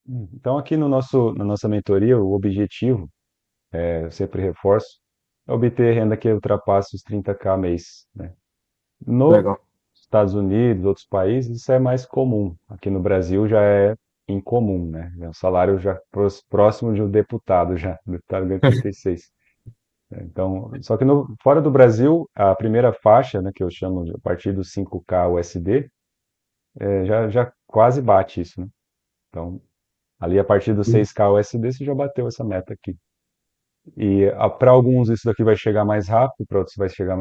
Então, aqui no na nossa mentoria, o objetivo, eu sempre reforço, é obter renda que ultrapasse os 30K mês, né? Nos Legal. Estados Unidos, outros países, isso é mais comum. Aqui no Brasil já é incomum, né? É um salário já próximo de um deputado, já. O deputado ganha 36. Então, só que fora do Brasil, a primeira faixa, né, que eu chamo de a partir dos 5K USD, já quase bate isso, né? Então, ali a partir dos 6K USD você já bateu essa meta aqui. E para alguns isso daqui vai chegar mais rápido, para outros vai chegar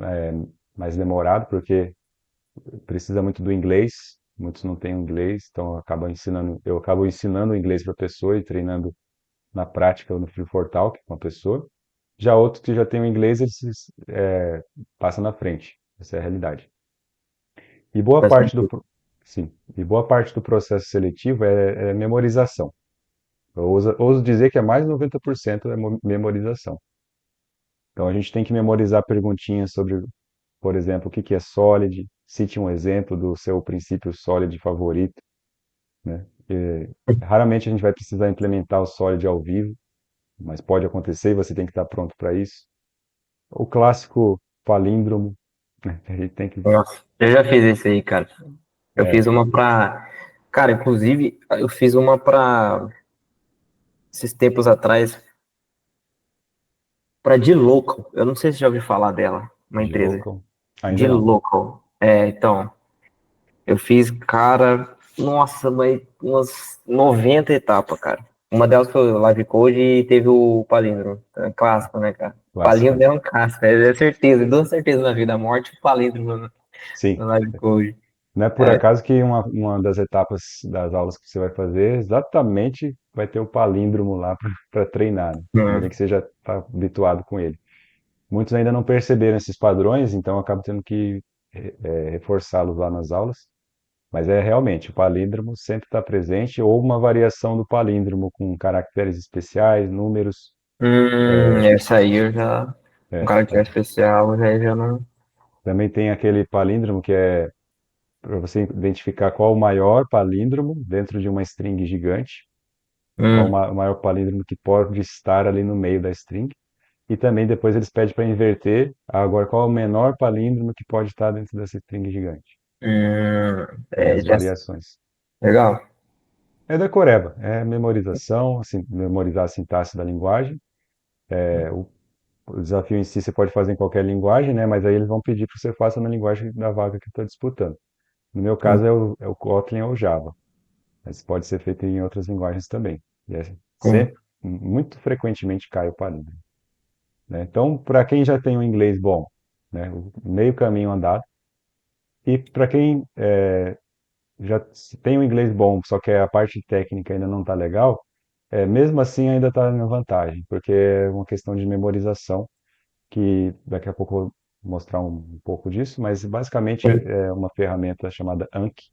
é, mais demorado, porque precisa muito do inglês. Muitos não têm inglês, então eu acabo ensinando o inglês para a pessoa e treinando na prática no Freefortalk com a pessoa. Já outros que já têm o inglês, eles passam na frente. Essa é a realidade. E boa Faz parte sentido. sim, e boa parte do processo seletivo é memorização. Eu ouso dizer que é mais de 90% é memorização. Então a gente tem que memorizar perguntinhas sobre, por exemplo, o que que é Solid, cite um exemplo do seu princípio Solid favorito, né? Raramente a gente vai precisar implementar o Solid ao vivo, mas pode acontecer e você tem que estar pronto para isso. O clássico palíndromo, né? A gente tem que. Nossa, eu já fiz isso aí, cara. Eu fiz É, uma pra. Cara, inclusive, eu fiz uma pra. Esses tempos atrás, pra D-Local. Eu não sei se você já ouviu falar dela, uma de empresa. local. Ainda não. D-Local. É, então. Eu fiz, cara. Nossa, mas umas 90 etapas, cara. Uma delas foi o Live Code e teve o Palíndromo. É clássico, né, cara? Clássico. Palíndromo é um clássico, é certeza. Dou certeza na vida, a morte, o Palíndromo Sim. no Live Code. Não é por É. acaso que uma das etapas das aulas que você vai fazer exatamente vai ter o palíndromo lá para treinar, né? Nem Hum. que você já está habituado com ele. Muitos ainda não perceberam esses padrões, então eu acabo tendo que reforçá-los lá nas aulas. Mas é realmente, o palíndromo sempre está presente, ou uma variação do palíndromo com caracteres especiais, números. Essa aí eu já. Um É, caractere especial, já não. também tem aquele palíndromo que é para você identificar qual o maior palíndromo dentro de uma string gigante, qual Hum, o maior palíndromo que pode estar ali no meio da string. E também depois eles pedem para inverter, agora qual é o menor palíndromo que pode estar dentro dessa string gigante. Tem as já. variações. Legal. É decoreba, é memorização, assim, memorizar a sintaxe da linguagem. O desafio em si você pode fazer em qualquer linguagem, né? Mas aí eles vão pedir para que você faça na linguagem da vaga que está disputando. No meu caso é o Kotlin ou o Java, mas pode ser feito em outras linguagens também. E Sim. sempre, muito frequentemente cai o palíndromo, né? Então, para quem já tem um inglês bom, né? O meio caminho andado. E para quem já tem um inglês bom, só que a parte técnica ainda não está legal, mesmo assim ainda está na vantagem, porque é uma questão de memorização, que daqui a pouco eu vou mostrar um pouco disso, mas basicamente Sim. é uma ferramenta chamada Anki,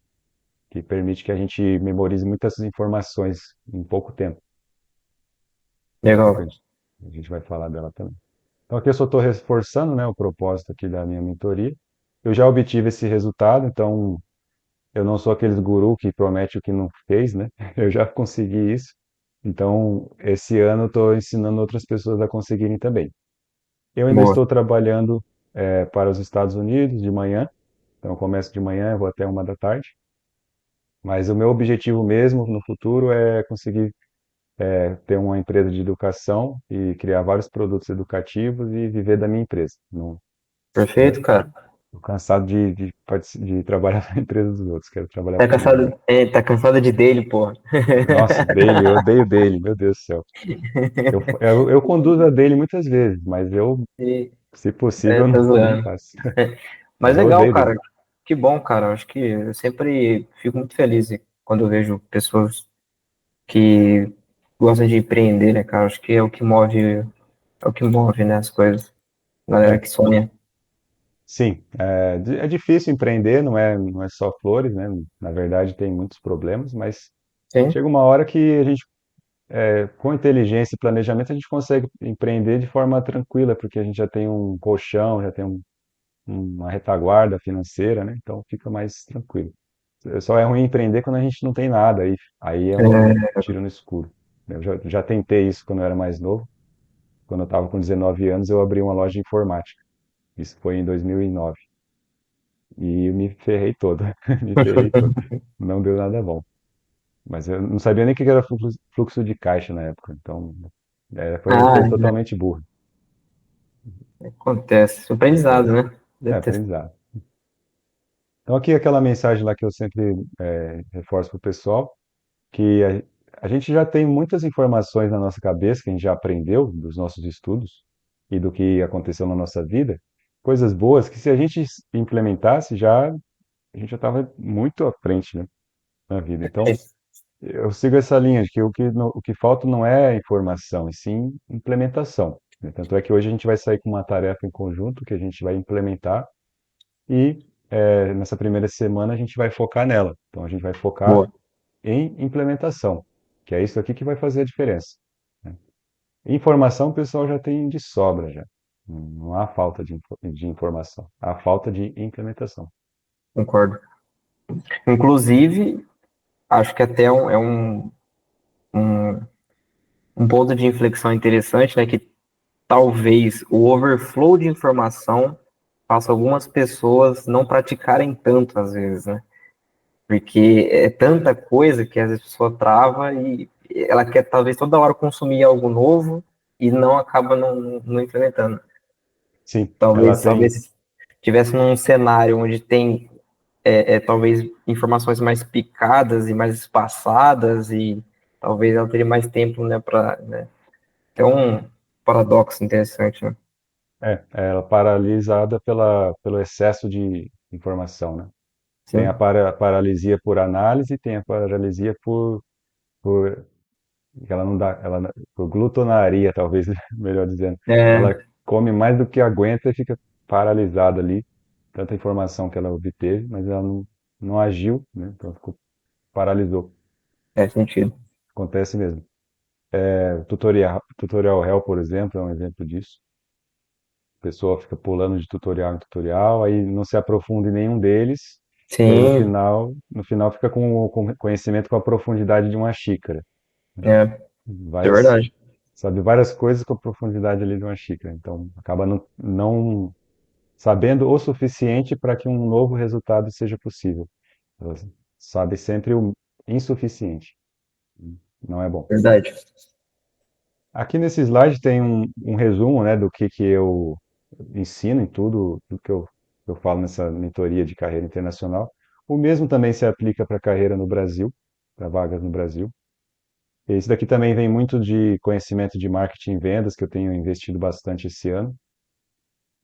que permite que a gente memorize muitas informações em pouco tempo. Daqui a pouco Legal. a gente vai falar dela também. Então aqui eu só estou reforçando, né, o propósito aqui da minha mentoria. Eu já obtive esse resultado, então eu não sou aqueles guru que promete o que não fez, né? Eu já consegui isso. Então, esse ano eu estou ensinando outras pessoas a conseguirem também. Eu ainda Boa. estou trabalhando para os Estados Unidos de manhã, então eu começo de manhã, eu vou até 1 da tarde. Mas o meu objetivo mesmo no futuro é conseguir ter uma empresa de educação e criar vários produtos educativos e viver da minha empresa. Não, Perfeito, cara. tô cansado de trabalhar na empresa dos outros, quero trabalhar para mim mesmo. Tá cansado de dele, porra. Nossa, daily, eu odeio daily, meu Deus do céu. Eu conduzo a daily muitas vezes, mas eu, E, se possível, tá não zoando. faço. Mas Mas eu legal, odeio daily. cara. Que bom, cara. Acho que eu sempre fico muito feliz quando eu vejo pessoas que gostam de empreender, né, cara? Acho que é o que move, né, as coisas. Galera É, que sonha. sim, é difícil empreender, não é só flores, né? Na verdade, tem muitos problemas, mas Sim, chega uma hora que a gente, com inteligência e planejamento, a gente consegue empreender de forma tranquila, porque a gente já tem um colchão, já tem uma retaguarda financeira, né? Então fica mais tranquilo. Só é ruim empreender quando a gente não tem nada, aí é um É, tiro no escuro. Eu já tentei isso quando eu era mais novo. Quando eu estava com 19 anos, eu abri uma loja de informática. Isso foi em 2009. E eu me ferrei todo, me ferrei todo. Não deu nada bom. Mas eu não sabia nem o que era fluxo de caixa na época. Então, foi uma ah, empresa totalmente burra. acontece. Aprendizado, Acontece. né? É, Deve ter. aprendizado. Então, aqui aquela mensagem lá que eu sempre reforço para o pessoal, que a gente já tem muitas informações na nossa cabeça, que a gente já aprendeu dos nossos estudos e do que aconteceu na nossa vida, coisas boas que se a gente implementasse, a gente já estava muito à frente, né, na vida. Então, eu sigo essa linha de que o que falta não é informação, e sim implementação, né? Tanto é que hoje a gente vai sair com uma tarefa em conjunto que a gente vai implementar e nessa primeira semana a gente vai focar nela. Então a gente vai focar Boa. em implementação, que é isso aqui que vai fazer a diferença, né? Informação o pessoal já tem de sobra já. Não há falta de informação, há falta de implementação. Concordo. Inclusive, acho que até um, um ponto de inflexão interessante, né? Que talvez o overflow de informação faça algumas pessoas não praticarem tanto às vezes, né? Porque é tanta coisa que às vezes a pessoa trava e ela quer talvez toda hora consumir algo novo e não acaba não implementando. Sim, ela tem. Talvez tivesse num cenário onde tem talvez informações mais picadas e mais espaçadas e talvez ela teria mais tempo, né, para, né? É um paradoxo interessante, né? Ela é paralisada pelo excesso de informação, né? Tem a Sim, paralisia por análise, tem a paralisia por que ela não dá, por glutonaria, talvez, melhor dizendo. Ela é, come mais do que aguenta e fica paralisada ali. Tanta informação que ela obteve, mas ela não agiu, né? Então ficou, paralisou. é sentido. Acontece mesmo. Tutorial Hell, por exemplo, é um exemplo disso. A pessoa fica pulando de tutorial em tutorial, aí não se aprofunda em nenhum deles, e aí Sim, no final fica com o conhecimento com a profundidade de uma xícara. é Vai, verdade. sabe várias coisas com a profundidade ali de uma xícara. Então, acaba não sabendo o suficiente para que um novo resultado seja possível. Ela sabe sempre o insuficiente. Não é bom. Verdade. Aqui nesse slide tem um resumo, né, do que eu ensino em tudo, do que eu falo nessa mentoria de carreira internacional. O mesmo também se aplica para carreira no Brasil, para vagas no Brasil. Esse daqui também vem muito de conhecimento de marketing e vendas, que eu tenho investido bastante esse ano.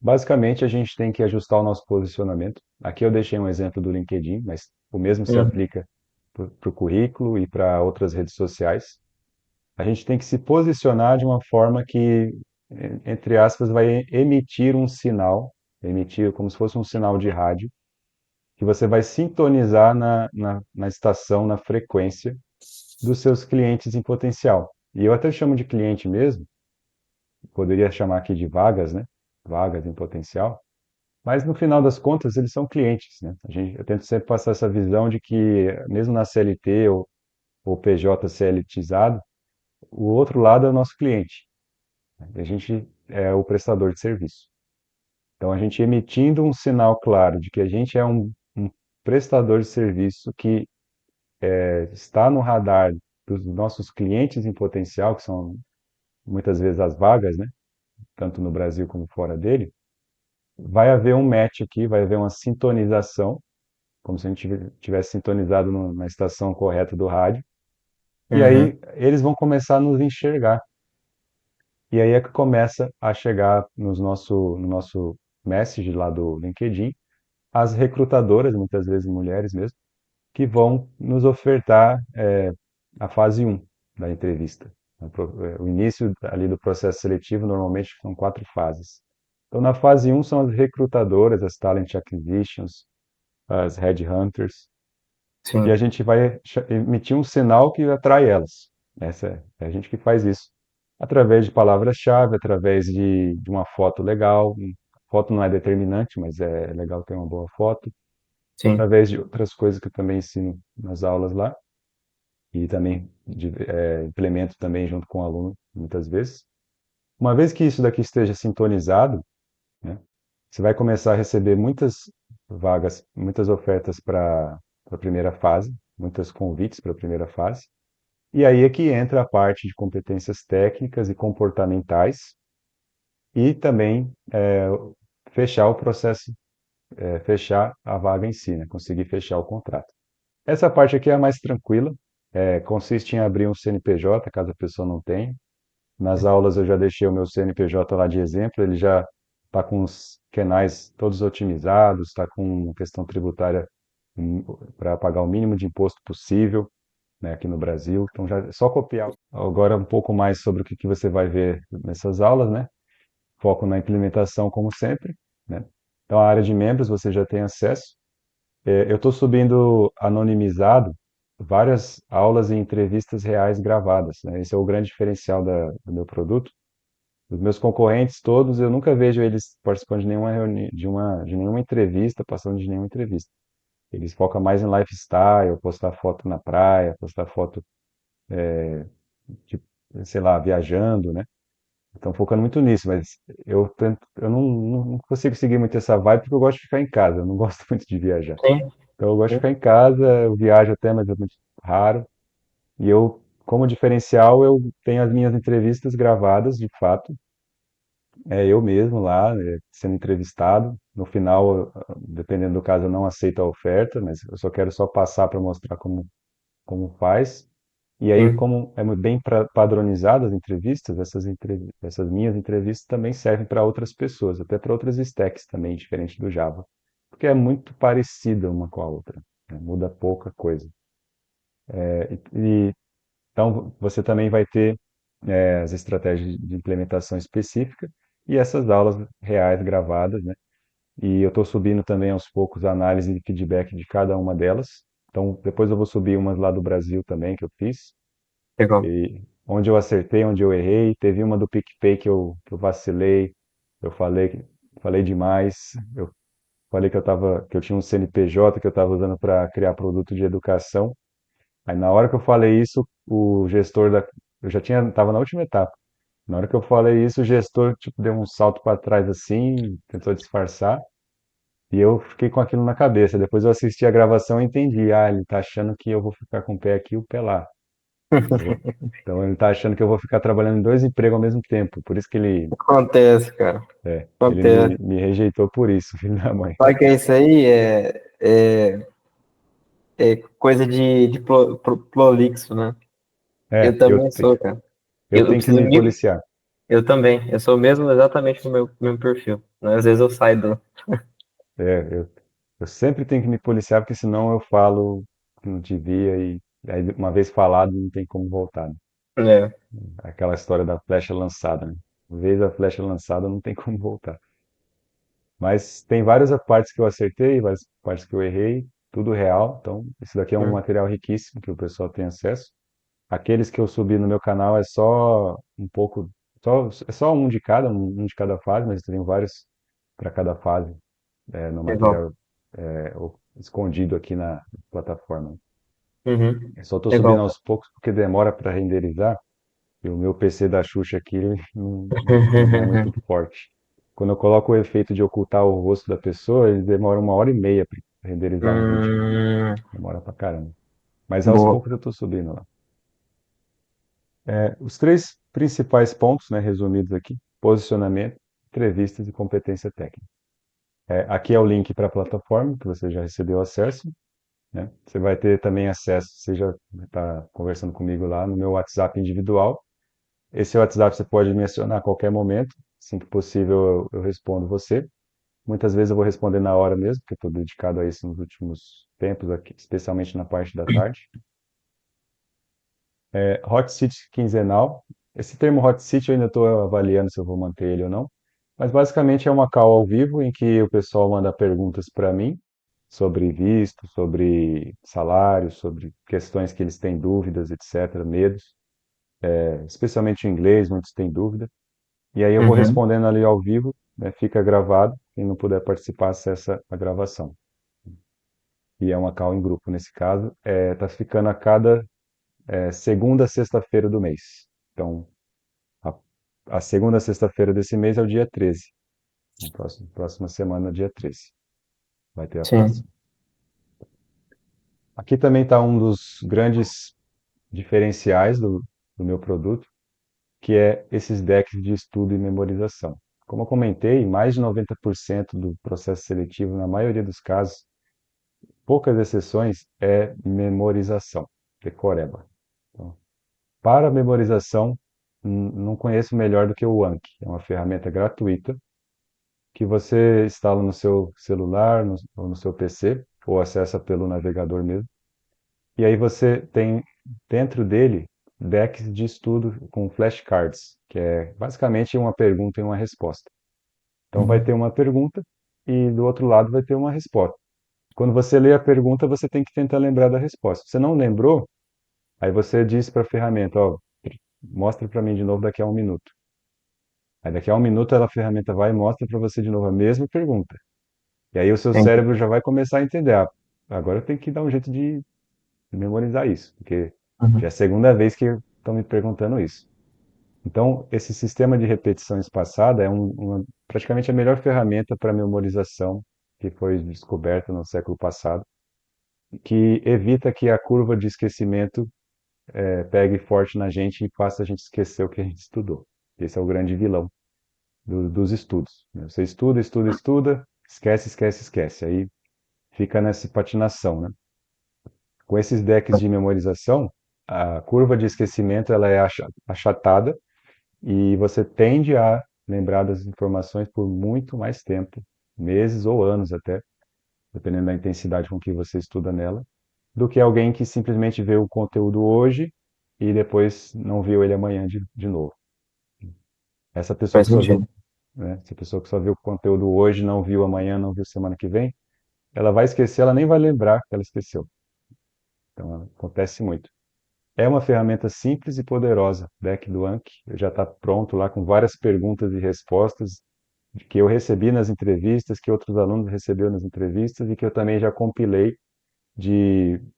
Basicamente, a gente tem que ajustar o nosso posicionamento. Aqui eu deixei um exemplo do LinkedIn, mas o mesmo se Hum, aplica para o currículo e para outras redes sociais. A gente tem que se posicionar de uma forma que, entre aspas, vai emitir um sinal, emitir como se fosse um sinal de rádio, que você vai sintonizar na estação, na frequência dos seus clientes em potencial. E eu até chamo de cliente mesmo, poderia chamar aqui de vagas, né? Vagas em potencial. Mas no final das contas, eles são clientes, né? Eu tento sempre passar essa visão de que, mesmo na CLT ou PJ CLTizado, o outro lado é o nosso cliente. A gente é o prestador de serviço. Então, a gente emitindo um sinal claro de que a gente é um prestador de serviço que está no radar dos nossos clientes em potencial, que são muitas vezes as vagas, né? Tanto no Brasil como fora dele, vai haver um match aqui, vai haver uma sintonização, como se a gente tivesse sintonizado na estação correta do rádio, e uhum, aí eles vão começar a nos enxergar. E aí é que começa a chegar no nosso message lá do LinkedIn, as recrutadoras, muitas vezes mulheres mesmo, que vão nos ofertar a fase um da entrevista. O início ali do processo seletivo normalmente são 4 fases. Então, na fase um são as recrutadoras, as talent acquisitions, as headhunters, e a sim, gente vai emitir um sinal que atrai elas. É a gente que faz isso. Através de palavras-chave, através de uma foto legal. Foto não é determinante, mas é legal ter uma boa foto. sim, através de outras coisas que eu também ensino nas aulas lá e também implemento também junto com o aluno, muitas vezes. Uma vez que isso daqui esteja sintonizado, né, você vai começar a receber muitas vagas, muitas ofertas para a primeira fase, muitos convites para a primeira fase. E aí é que entra a parte de competências técnicas e comportamentais e também fechar o processo, fechar a vaga em si, né? Conseguir fechar o contrato. Essa parte aqui é a mais tranquila, consiste em abrir um CNPJ, caso a pessoa não tenha. Nas aulas eu já deixei o meu CNPJ lá de exemplo, ele já está com os canais todos otimizados, está com questão tributária para pagar o mínimo de imposto possível, né, aqui no Brasil. Então já é só copiar. Agora um pouco mais sobre o que você vai ver nessas aulas, né? Foco na implementação como sempre, né? Então a área de membros você já tem acesso. Eu estou subindo anonimizado várias aulas e entrevistas reais gravadas, né? Esse é o grande diferencial do meu produto. Os meus concorrentes todos, eu nunca vejo eles participando de nenhuma reunião, de nenhuma entrevista, passando de nenhuma entrevista. Eles focam mais em lifestyle, postar foto na praia, postar foto, de, sei lá, viajando, né? Estão focando muito nisso, mas eu não consigo seguir muito essa vibe porque eu gosto de ficar em casa, eu não gosto muito de viajar. sim, Então eu gosto de sim, ficar em casa, eu viajo até, mas é muito raro. E eu, como diferencial, eu tenho as minhas entrevistas gravadas, de fato, eu mesmo lá, sendo entrevistado. No final, dependendo do caso, eu não aceito a oferta, mas eu só quero só passar para mostrar como faz. E aí, sim. como é bem padronizado as entrevistas, essas minhas entrevistas também servem para outras pessoas, até para outras stacks também, diferente do Java, porque é muito parecida uma com a outra, né? Muda pouca coisa. Então, você também vai ter as estratégias de implementação específica e essas aulas reais gravadas, né? E eu estou subindo também aos poucos a análise e feedback de cada uma delas. Então, depois eu vou subir umas lá do Brasil também que eu fiz, Legal. e onde eu acertei, onde eu errei. Teve uma do PicPay que eu vacilei, eu falei demais. Eu falei que eu tinha um CNPJ que eu estava usando para criar produto de educação. Aí na hora que eu falei isso, o gestor eu já tinha, estava na última etapa. Na hora que eu falei isso, o gestor tipo deu um salto para trás assim, tentou disfarçar, e eu fiquei com aquilo na cabeça. Depois eu assisti a gravação e entendi, ele tá achando que eu vou ficar com o pé aqui e o pé lá. Então ele tá achando que eu vou ficar trabalhando em dois empregos ao mesmo tempo. Por isso que Acontece, cara. ele Acontece. me rejeitou por isso, filho da mãe. Sabe que é isso aí? É coisa de prolixo, né? Eu É, também sou, cara. eu Eu tenho que preciso me me. policiar. Eu também. Eu sou mesmo exatamente no meu mesmo perfil. Né? Às vezes eu saio do. É, eu sempre tenho que me policiar, porque senão eu falo que não devia e aí, uma vez falado não tem como voltar, né? É. Aquela história da flecha lançada, né? Uma vez a flecha lançada não tem como voltar. Mas tem várias partes que eu acertei, várias partes que eu errei, tudo real. Então, isso daqui é um Hum, material riquíssimo que o pessoal tem acesso. Aqueles que eu subi no meu canal é só um pouco, é só um de cada fase, mas eu tenho vários para cada fase, no legal. material escondido aqui na plataforma. Uhum. Eu só estou subindo Legal. aos poucos porque demora para renderizar. E o meu PC da Xuxa aqui ele não é muito forte. Quando eu coloco o efeito de ocultar o rosto da pessoa, ele demora 1 hora e meia para renderizar um vídeo. Hum, Demora pra caramba. Mas aos boa. poucos eu estou subindo lá. Os três principais pontos, né, resumidos aqui: posicionamento, entrevistas e competência técnica. Aqui é o link para a plataforma, que você já recebeu acesso, né? Você vai ter também acesso, você já está conversando comigo lá no meu WhatsApp individual. Esse WhatsApp você pode me acionar a qualquer momento, assim que possível eu respondo você. Muitas vezes eu vou responder na hora mesmo, porque estou dedicado a isso nos últimos tempos, aqui, especialmente na parte da tarde. Hot Seat quinzenal. Esse termo Hot Seat eu ainda estou avaliando se eu vou manter ele ou não. Mas basicamente é uma call ao vivo em que o pessoal manda perguntas para mim sobre visto, sobre salário, sobre questões que eles têm dúvidas, etc., medos, especialmente em inglês, muitos têm dúvida. E aí eu vou Uhum. respondendo ali ao vivo, né, fica gravado. Quem não puder participar, acessa a gravação. e é uma call em grupo nesse caso, tá ficando a cada segunda sexta-feira do mês. Então, a, a segunda sexta-feira desse mês é o dia 13. Na próxima semana, dia 13, vai ter a Sim. próxima. Aqui também está um dos grandes diferenciais do meu produto, que é esses decks de estudo e memorização. Como eu comentei, mais de 90% do processo seletivo, na maioria dos casos, poucas exceções, é memorização, decoreba. Então, para memorização, não conheço melhor do que o Anki. É uma ferramenta gratuita que você instala no seu celular ou no seu PC, ou acessa pelo navegador mesmo. E aí você tem dentro dele decks de estudo com flashcards, que é basicamente uma pergunta e uma resposta. Então vai ter Uhum. uma pergunta e do outro lado vai ter uma resposta. Quando você lê a pergunta, você tem que tentar lembrar da resposta. Se você não lembrou, aí você diz para a ferramenta, ó, mostra para mim de novo daqui a um minuto. Aí daqui a um minuto a ferramenta vai e mostra para você de novo a mesma pergunta. E aí o seu Entendi. cérebro já vai começar a entender, ah, agora eu tenho que dar um jeito de memorizar isso, porque já é a Uhum. segunda vez que estão me perguntando isso. Então, esse sistema de repetição espaçada é praticamente a melhor ferramenta para memorização que foi descoberta no século passado, que evita que a curva de esquecimento pegue forte na gente e faça a gente esquecer o que a gente estudou. Esse é o grande vilão dos estudos, né? Você estuda, estuda, estuda, esquece, esquece, esquece. Aí fica nessa patinação, né? Com esses decks de memorização, a curva de esquecimento ela é achatada e você tende a lembrar das informações por muito mais tempo, meses ou anos até, dependendo da intensidade com que você estuda nela, do que alguém que simplesmente vê o conteúdo hoje e depois não viu ele amanhã de novo. Essa pessoa Faz que só viu, sentido. né, essa pessoa que só viu o conteúdo hoje, não viu amanhã, não viu semana que vem, ela vai esquecer, ela nem vai lembrar que ela esqueceu. Então, acontece muito. É uma ferramenta simples e poderosa, Deck do Anki. Já está pronto lá com várias perguntas e respostas que eu recebi nas entrevistas, que outros alunos receberam nas entrevistas e que eu também já compilei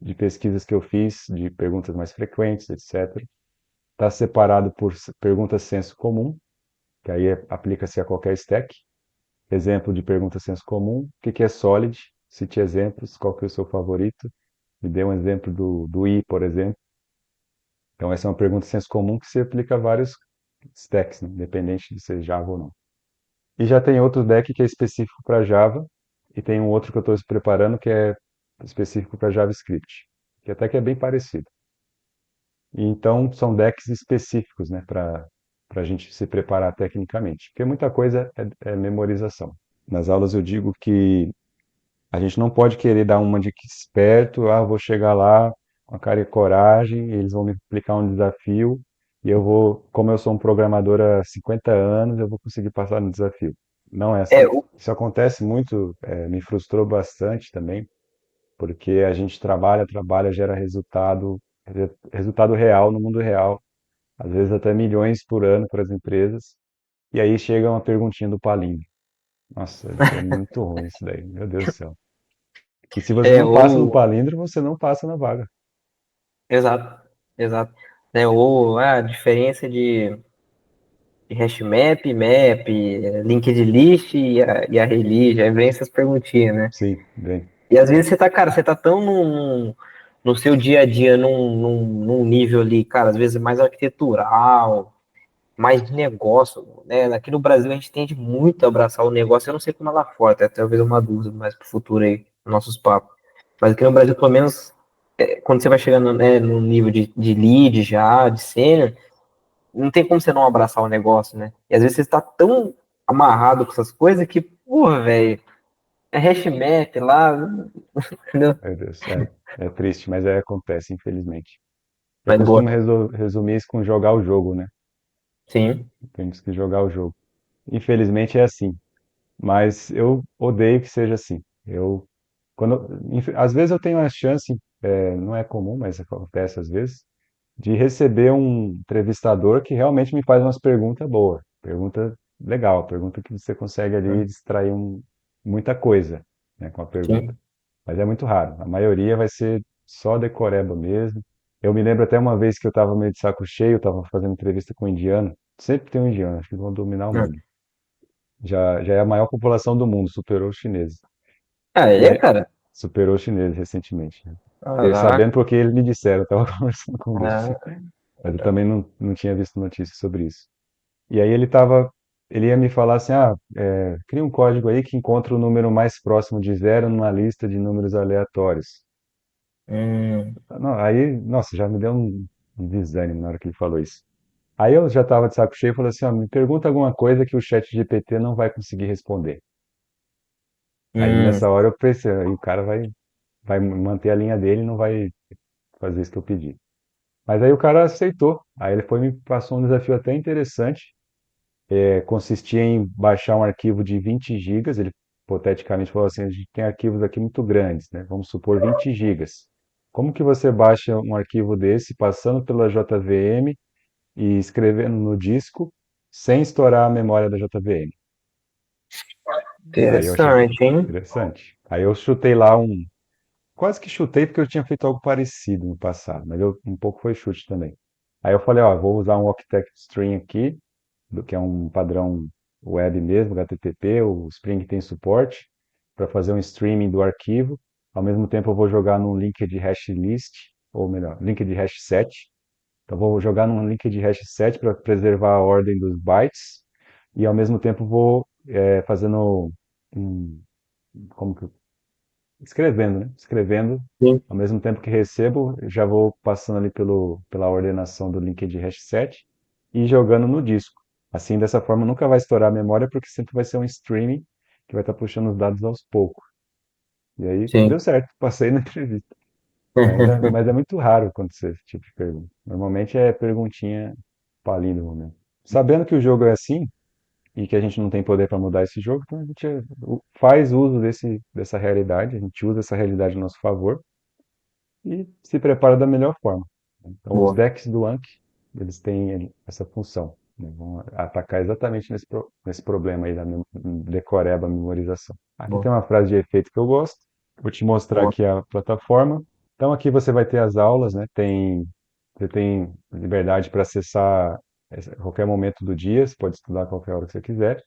de pesquisas que eu fiz, de perguntas mais frequentes, etc. Está separado por perguntas senso comum, que aí aplica-se a qualquer stack. Exemplo de pergunta senso comum, o que que é Solid? Cite exemplos, qual que é o seu favorito? Me dê um exemplo do I, por exemplo. Então, essa é uma pergunta senso comum que se aplica a vários stacks, né? Independente de ser Java ou não. E já tem outro deck que é específico para Java, e tem um outro que eu estou preparando que é específico para JavaScript, que até que é bem parecido. E então, são decks específicos, né, para a gente se preparar tecnicamente, porque muita coisa é memorização. Nas aulas eu digo que a gente não pode querer dar uma de que esperto, ah, eu vou chegar lá com a cara e coragem, eles vão me aplicar um desafio e eu vou, como eu sou um programador há 50 anos, eu vou conseguir passar no desafio. Não é É, assim. Isso acontece muito, me frustrou bastante também, porque a gente trabalha, trabalha, gera resultado, resultado real no mundo real, às vezes até milhões por ano para as empresas, e aí chega uma perguntinha do Palindro. Nossa, é muito ruim isso daí, meu Deus do céu. E se você é, não passa no ou, palíndromo, você não passa na vaga. exato, exato. Né, ou a diferença de hash map, map, linked list e a release, aí vem essas perguntinhas, né? Sim, bem, E às vezes você tá, cara, você tá tão no seu dia a dia, num nível ali, cara, às vezes mais arquitetural, mais de negócio, né? Aqui no Brasil a gente tende muito a abraçar o negócio, eu não sei como é lá fora, até talvez uma dúvida mais pro futuro aí, nossos papos. Mas aqui no Brasil, pelo menos, quando você vai chegando, né, no nível de lead já, de sênior, não tem como você não abraçar o negócio, né? E às vezes você está tão amarrado com essas coisas que, porra, velho, é hash map lá, entendeu? meu Deus, é triste, mas acontece, infelizmente. Eu Mas costumo boa, resumir isso com jogar o jogo, né? sim, Temos que jogar o jogo. Infelizmente é assim, mas eu odeio que seja assim. Às vezes eu tenho a chance, não é comum, mas acontece às vezes, de receber um entrevistador que realmente me faz umas perguntas boas, pergunta legal, pergunta que você consegue ali distrair muita coisa, né, com a pergunta. sim. Mas é muito raro. A maioria vai ser só decoreba mesmo. Eu me lembro até uma vez que eu estava meio de saco cheio, estava fazendo entrevista com um indiano. Sempre tem um indiano, acho que vão dominar o Hum. mundo. Já é a maior população do mundo, superou os chineses. Ah, E é, aí, cara? superou os chineses recentemente. Fiquei Caraca. sabendo porque eles me disseram, eu estava conversando com eles. Ah, Mas eu também não tinha visto notícias sobre isso. E aí ele ia me falar assim, cria um código aí que encontra o número mais próximo de zero numa lista de números aleatórios. hum, Não, aí, nossa, já me deu um desânimo na hora que ele falou isso. Aí eu já estava de saco cheio e falei assim, ó, me pergunta alguma coisa que o chat GPT não vai conseguir responder. Aí hum, nessa hora eu pensei, aí o cara vai manter a linha dele e não vai fazer isso que eu pedi. Mas aí o cara aceitou. Aí ele foi me passou um desafio até interessante. Consistia em baixar um arquivo de 20 gigas. Ele hipoteticamente falou assim, a gente tem arquivos aqui muito grandes, né? Vamos supor 20 gigas. Como que você baixa um arquivo desse passando pela JVM e escrevendo no disco sem estourar a memória da JVM? Aí eu achei interessante, hein? interessante. Aí eu chutei lá quase que chutei porque eu tinha feito algo parecido no passado, mas um pouco foi chute também. Aí eu falei, ó, vou usar um Octet Stream aqui, do que é um padrão web mesmo, HTTP, o Spring tem suporte, para fazer um streaming do arquivo. Ao mesmo tempo eu vou jogar num link de hash list, ou melhor, link de hash set. Então eu vou jogar num link de hash set para preservar a ordem dos bytes, e ao mesmo tempo vou fazendo um, como que escrevendo, né? Escrevendo, Sim, ao mesmo tempo que recebo, já vou passando ali pela ordenação do link de hash set e jogando no disco. Assim, dessa forma, nunca vai estourar a memória, porque sempre vai ser um streaming que vai estar puxando os dados aos poucos. E aí, sim. deu certo, passei na entrevista. Mas é muito raro acontecer esse tipo de pergunta. Normalmente é perguntinha palíndromo mesmo. Sabendo que o jogo é assim, e que a gente não tem poder para mudar esse jogo, então a gente faz uso dessa realidade, a gente usa essa realidade a nosso favor e se prepara da melhor forma. Então, os Boa, decks do Anki, eles têm essa função, né? Vão atacar exatamente nesse problema aí da decoreba, memorização. Aqui boa, tem uma frase de efeito que eu gosto, vou te mostrar boa. aqui a plataforma. Então, aqui você vai ter as aulas, né? Você tem liberdade para acessar a qualquer momento do dia, você pode estudar a qualquer hora que você quiser.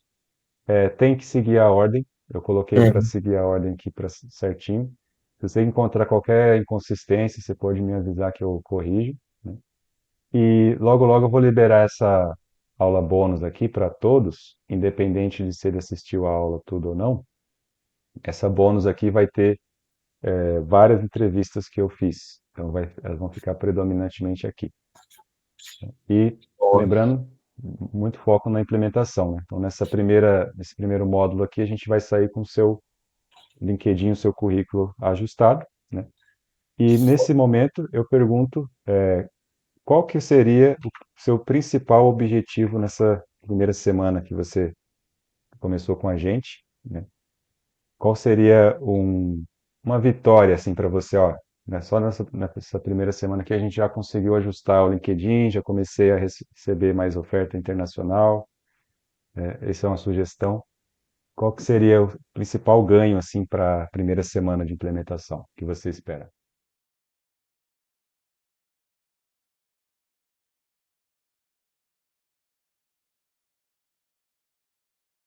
Tem que seguir a ordem. Eu coloquei para Uhum, seguir a ordem aqui certinho. Se você encontrar qualquer inconsistência, você pode me avisar que eu corrijo, né? E logo logo eu vou liberar essa aula bônus aqui para todos, independente de se ele assistiu a aula tudo ou não. Essa bônus aqui vai ter várias entrevistas que eu fiz. Então elas vão ficar predominantemente aqui. E boa. lembrando, muito foco na implementação, né? Então nesse primeiro módulo aqui a gente vai sair com o seu LinkedIn, o seu currículo ajustado, né? E nesse momento eu pergunto qual que seria o seu principal objetivo nessa primeira semana que você começou com a gente, né? Qual seria uma vitória assim para você, ó, né? Só nessa primeira semana que a gente já conseguiu ajustar o LinkedIn, já comecei a receber mais oferta internacional. Essa é uma sugestão. Qual que seria o principal ganho assim para a primeira semana de implementação que você espera?